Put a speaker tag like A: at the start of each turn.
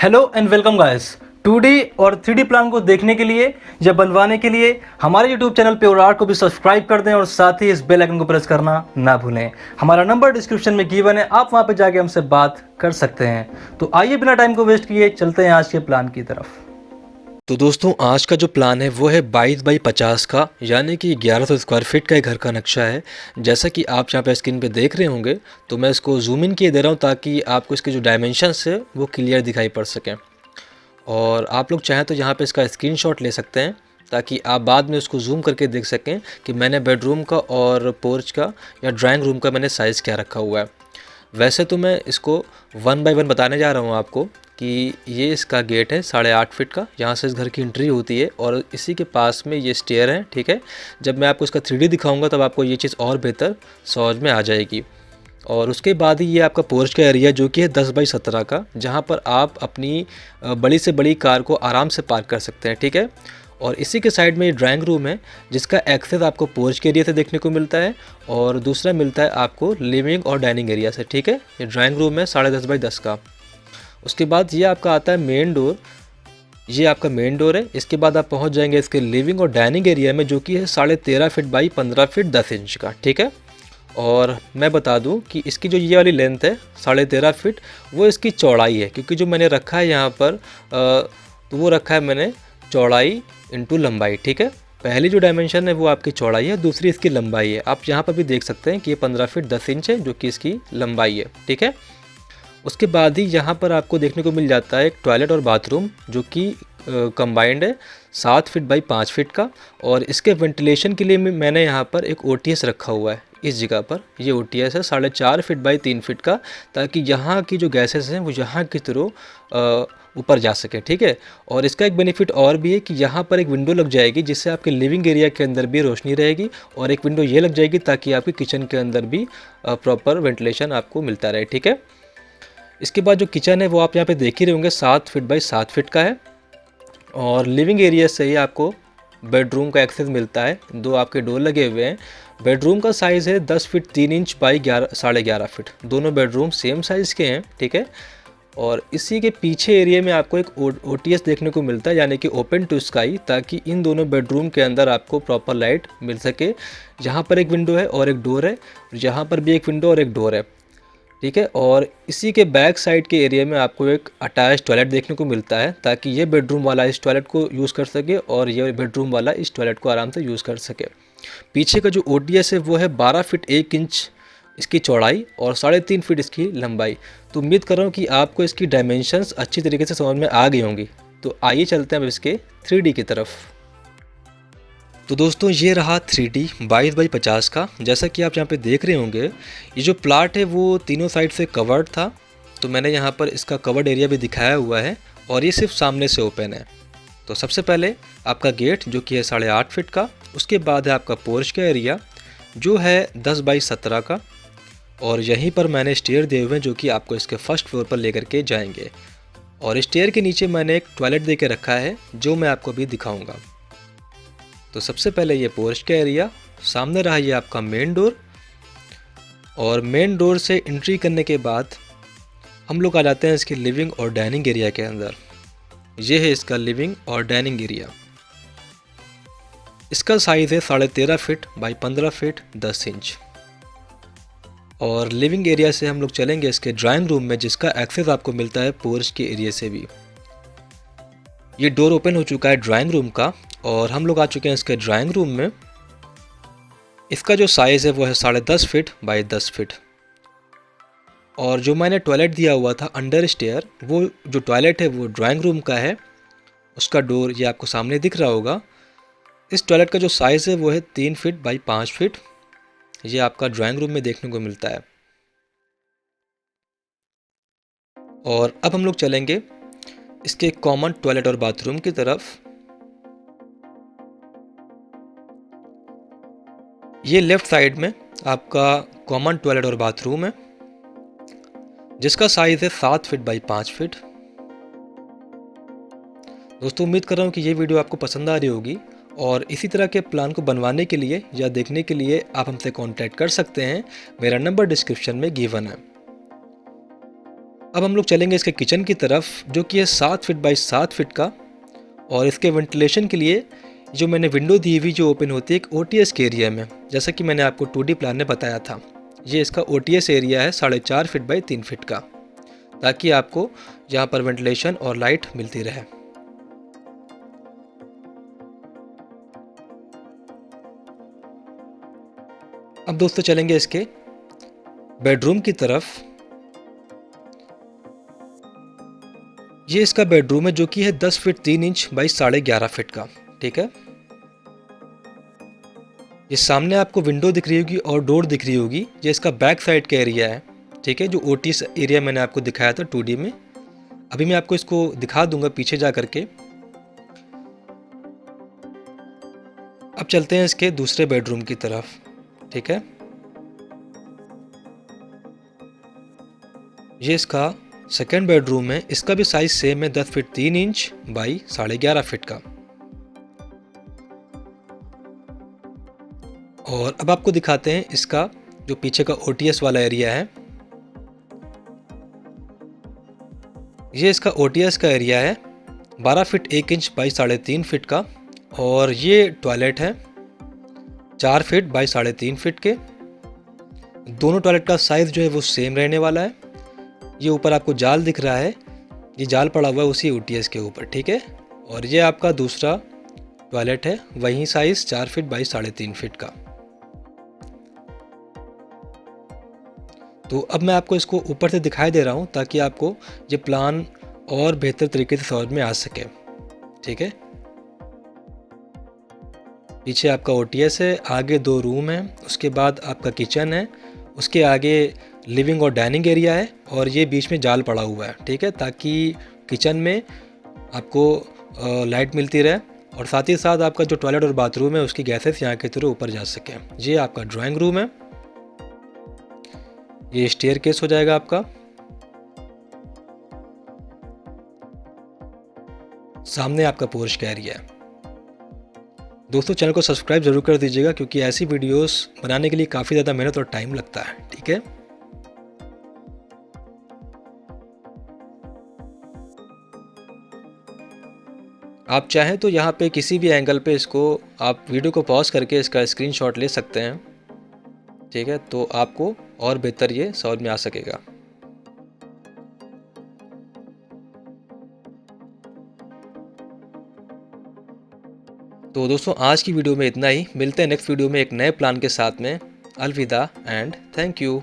A: Hello and welcome guys. 2D और 3D plan को देखने के लिए या बनवाने के लिए हमारे यूट्यूब चैनल पे और आर्ट को भी सब्सक्राइब कर दें और साथ ही इस बेल आइकन को प्रेस करना ना भूलें। हमारा नंबर डिस्क्रिप्शन में गिवन है, आप वहां पे जाके हमसे बात कर सकते हैं। तो आइए बिना टाइम को वेस्ट किए चलते हैं आज के प्लान की तरफ।
B: तो दोस्तों आज का जो प्लान है वो है 22 बाई 50 का, यानी कि 1100 स्क्वायर फीट का एक घर का नक्शा है। जैसा कि आप यहाँ पे स्क्रीन पे देख रहे होंगे, तो मैं इसको जूम इन किए दे रहा हूँ ताकि आपको इसके जो डायमेंशंस है वो क्लियर दिखाई पड़ सकें। और आप लोग चाहें तो यहाँ पे इसका स्क्रीनशॉट ले सकते हैं ताकि आप बाद में उसको जूम करके देख सकें कि मैंने बेडरूम का और पोर्च का या ड्राइंग रूम का मैंने साइज़ क्या रखा हुआ है। वैसे तो मैं इसको 1 बाय 1 बताने जा रहा हूँ आपको कि ये इसका गेट है 8.5 फीट का, यहाँ से इस घर की एंट्री होती है और इसी के पास में ये स्टेयर है। ठीक है, जब मैं आपको इसका 3D दिखाऊंगा तब आपको ये चीज़ और बेहतर समझ में आ जाएगी। और उसके बाद ही ये आपका पोर्च का एरिया जो कि है 10 बाई 17 का, जहाँ पर आप अपनी बड़ी से बड़ी कार को आराम से पार्क कर सकते हैं। ठीक है, और इसी के साइड में ये ड्राइंग रूम है जिसका एक्सेस आपको पोर्च के एरिया से देखने को मिलता है और दूसरा मिलता है आपको लिविंग और डाइनिंग एरिया से। ठीक है, ये ड्राइंग रूम है 10.5 बाई 10 का। उसके बाद ये आपका आता है मेन डोर, ये आपका मेन डोर है। इसके बाद आप पहुंच जाएंगे इसके लिविंग और डाइनिंग एरिया में जो कि है 13.5 फीट बाई 15 फीट 10 इंच का। ठीक है, और मैं बता दूं कि इसकी जो ये वाली लेंथ है 13.5 फीट, वो इसकी चौड़ाई है, क्योंकि जो मैंने रखा है यहाँ पर तो वो रखा है मैंने चौड़ाई इंटू लंबाई। ठीक है, पहली जो डायमेंशन है वो आपकी चौड़ाई है, दूसरी इसकी लंबाई है। आप यहाँ पर भी देख सकते हैं कि ये 15 फीट 10 इंच है जो कि इसकी लंबाई है। ठीक है, उसके बाद ही यहाँ पर आपको देखने को मिल जाता है एक टॉयलेट और बाथरूम जो कि कंबाइंड है 7 फीट बाई 5 फीट का। और इसके वेंटिलेशन के लिए मैंने यहाँ पर एक OTS रखा हुआ है इस जगह पर। ये OTS है 4.5 फीट बाई 3 फीट का, ताकि यहाँ की जो गैसेस हैं वो यहाँ की तरह ऊपर जा सके। ठीक है, और इसका एक बेनिफिट और भी है कि यहाँ पर एक विंडो लग जाएगी जिससे आपके लिविंग एरिया के अंदर भी रोशनी रहेगी, और एक विंडो ये लग जाएगी ताकि आपके किचन के अंदर भी प्रॉपर वेंटिलेशन आपको मिलता रहे। ठीक है, इसके बाद जो किचन है वो आप यहाँ पे देख ही रहे होंगे 7 फीट बाई 7 फीट का है। और लिविंग एरिया से ही आपको बेडरूम का एक्सेस मिलता है, दो आपके डोर लगे हुए हैं। बेडरूम का साइज़ है 10 फीट 3 इंच बाई 11.5 फीट, दोनों बेडरूम सेम साइज़ के हैं। ठीक है, और इसी के पीछे एरिया में आपको एक OTS देखने को मिलता है, यानी कि ओपन टू स्काई, ताकि इन दोनों बेडरूम के अंदर आपको प्रॉपर लाइट मिल सके। यहाँ पर एक विंडो है और एक डोर है, यहाँ पर भी एक विंडो और एक डोर है। ठीक है, और इसी के बैक साइड के एरिया में आपको एक अटैच टॉयलेट देखने को मिलता है, ताकि ये बेडरूम वाला इस टॉयलेट को यूज़ कर सके और ये बेडरूम वाला इस टॉयलेट को आराम से यूज़ कर सके। पीछे का जो OTS है वो है 12 फीट 1 इंच इसकी चौड़ाई और 3.5 फीट इसकी लंबाई। तो उम्मीद कर रहा हूँ कि आपको इसकी डायमेंशंस अच्छी तरीके से समझ में आ गई होंगी। तो आइए चलते हैं अब इसके 3D की तरफ। तो दोस्तों ये रहा 3D 22 बाई 50 का। जैसा कि आप यहाँ पे देख रहे होंगे, ये जो प्लाट है वो तीनों साइड से कवर्ड था, तो मैंने यहाँ पर इसका कवर्ड एरिया भी दिखाया हुआ है और ये सिर्फ सामने से ओपन है। तो सबसे पहले आपका गेट जो कि है 8.5 फीट का, उसके बाद है आपका पोर्च का एरिया जो है 10 बाई 17 का, और यहीं पर मैंने स्टेयर दिए हुए हैं जो कि आपको इसके फर्स्ट फ्लोर पर लेकर के जाएंगे। और स्टेयर के नीचे मैंने एक टॉयलेट दे के रखा है जो मैं आपको अभी दिखाऊँगा। तो सबसे पहले ये पोर्च का एरिया, सामने रहा ये आपका मेन डोर, और मेन डोर से एंट्री करने के बाद हम लोग आ जाते हैं इसके लिविंग और डाइनिंग एरिया के अंदर। ये है इसका लिविंग और डाइनिंग एरिया। इसका साइज़ है 13.5 फीट बाई 15 फीट 10 इंच। और लिविंग एरिया से हम लोग चलेंगे इसके ड्राइंग रूम में, जिसका एक्सेस आपको मिलता है पोर्च के एरिया से भी। ये डोर ओपन हो चुका है ड्राइंग रूम का और हम लोग आ चुके हैं इसके ड्राइंग रूम में। इसका जो साइज़ है वो है 10.5 फीट बाई 10 फीट। और जो मैंने टॉयलेट दिया हुआ था अंडर स्टेयर, वो जो टॉयलेट है वो ड्राइंग रूम का है। उसका डोर ये आपको सामने दिख रहा होगा। इस टॉयलेट का जो साइज़ है वो है 3 फीट बाई 5 फीट। ये आपका ड्राइंग रूम में देखने को मिलता है। और अब हम लोग चलेंगे इसके कॉमन टॉयलेट और बाथरूम की तरफ। ये लेफ़्ट साइड में आपका कॉमन टॉयलेट और बाथरूम है जिसका साइज़ है 7 फीट बाई 5 फीट। दोस्तों उम्मीद कर रहा हूँ कि ये वीडियो आपको पसंद आ रही होगी, और इसी तरह के प्लान को बनवाने के लिए या देखने के लिए आप हमसे कांटेक्ट कर सकते हैं। मेरा नंबर डिस्क्रिप्शन में गिवन है। अब हम लोग चलेंगे इसके किचन की तरफ, जो कि है 7 फीट बाई 7 फीट का। और इसके वेंटिलेशन के लिए जो मैंने विंडो दी हुई जो ओपन होती है एक OTS के एरिया में, जैसा कि मैंने आपको 2D प्लान में बताया था। ये इसका OTS एरिया है 4.5 फीट बाई 3 फीट का, ताकि आपको यहाँ पर वेंटिलेशन और लाइट मिलती रहे। अब दोस्तों चलेंगे इसके बेडरूम की तरफ। ये इसका बेडरूम है जो कि है 10 फीट 3 इंच बाई 11.5 फीट का, ठीक है। ये सामने आपको विंडो दिख रही होगी और डोर दिख रही होगी, ये इसका बैक साइड का एरिया है, ठीक है, जो OTS एरिया मैंने आपको दिखाया था 2D में। अभी मैं आपको इसको दिखा दूंगा पीछे जा करके। अब चलते हैं इसके दूसरे बेडरूम की तरफ, ठीक है। ये इसका सेकेंड बेडरूम है, इसका भी साइज सेम है 10 फीट 3 इंच बाई 11.5 फीट का। और अब आपको दिखाते हैं इसका जो पीछे का OTS वाला एरिया है। ये इसका OTS का एरिया है 12 फीट 1 इंच बाई 3.5 फीट का। और ये टॉयलेट है 4 फीट बाई 3.5 फीट के। दोनों टॉयलेट का साइज़ जो है वो सेम रहने वाला है। ये ऊपर आपको जाल दिख रहा है, ये जाल पड़ा हुआ है उसी OTS के ऊपर, ठीक है। और ये आपका दूसरा टॉयलेट है, वही साइज़ 4 फीट बाई 3.5 फीट का। तो अब मैं आपको इसको ऊपर से दिखाई दे रहा हूँ ताकि आपको ये प्लान और बेहतर तरीके से समझ में आ सके, ठीक है। पीछे आपका OTS है, आगे 2 रूम है, उसके बाद आपका किचन है, उसके आगे लिविंग और डाइनिंग एरिया है, और ये बीच में जाल पड़ा हुआ है, ठीक है, ताकि किचन में आपको लाइट मिलती रहे और साथ ही साथ आपका जो टॉयलेट और बाथरूम है उसकी गैसेस यहाँ के थ्रू ऊपर जा सके। ये आपका ड्राइंग रूम है, ये स्टेयरकेस हो जाएगा आपका। सामने आपका पोर्च का एरिया है। दोस्तों चैनल को सब्सक्राइब जरूर कर दीजिएगा, क्योंकि ऐसी वीडियोस बनाने के लिए काफ़ी ज़्यादा मेहनत और टाइम लगता है, ठीक है। आप चाहें तो यहाँ पे किसी भी एंगल पे इसको आप वीडियो को पॉज करके इसका स्क्रीनशॉट ले सकते हैं, ठीक है, तो आपको और बेहतर ये समझ में आ सकेगा। तो दोस्तों आज की वीडियो में इतना ही। मिलते हैं नेक्स्ट वीडियो में एक नए प्लान के साथ में। अलविदा एंड थैंक यू।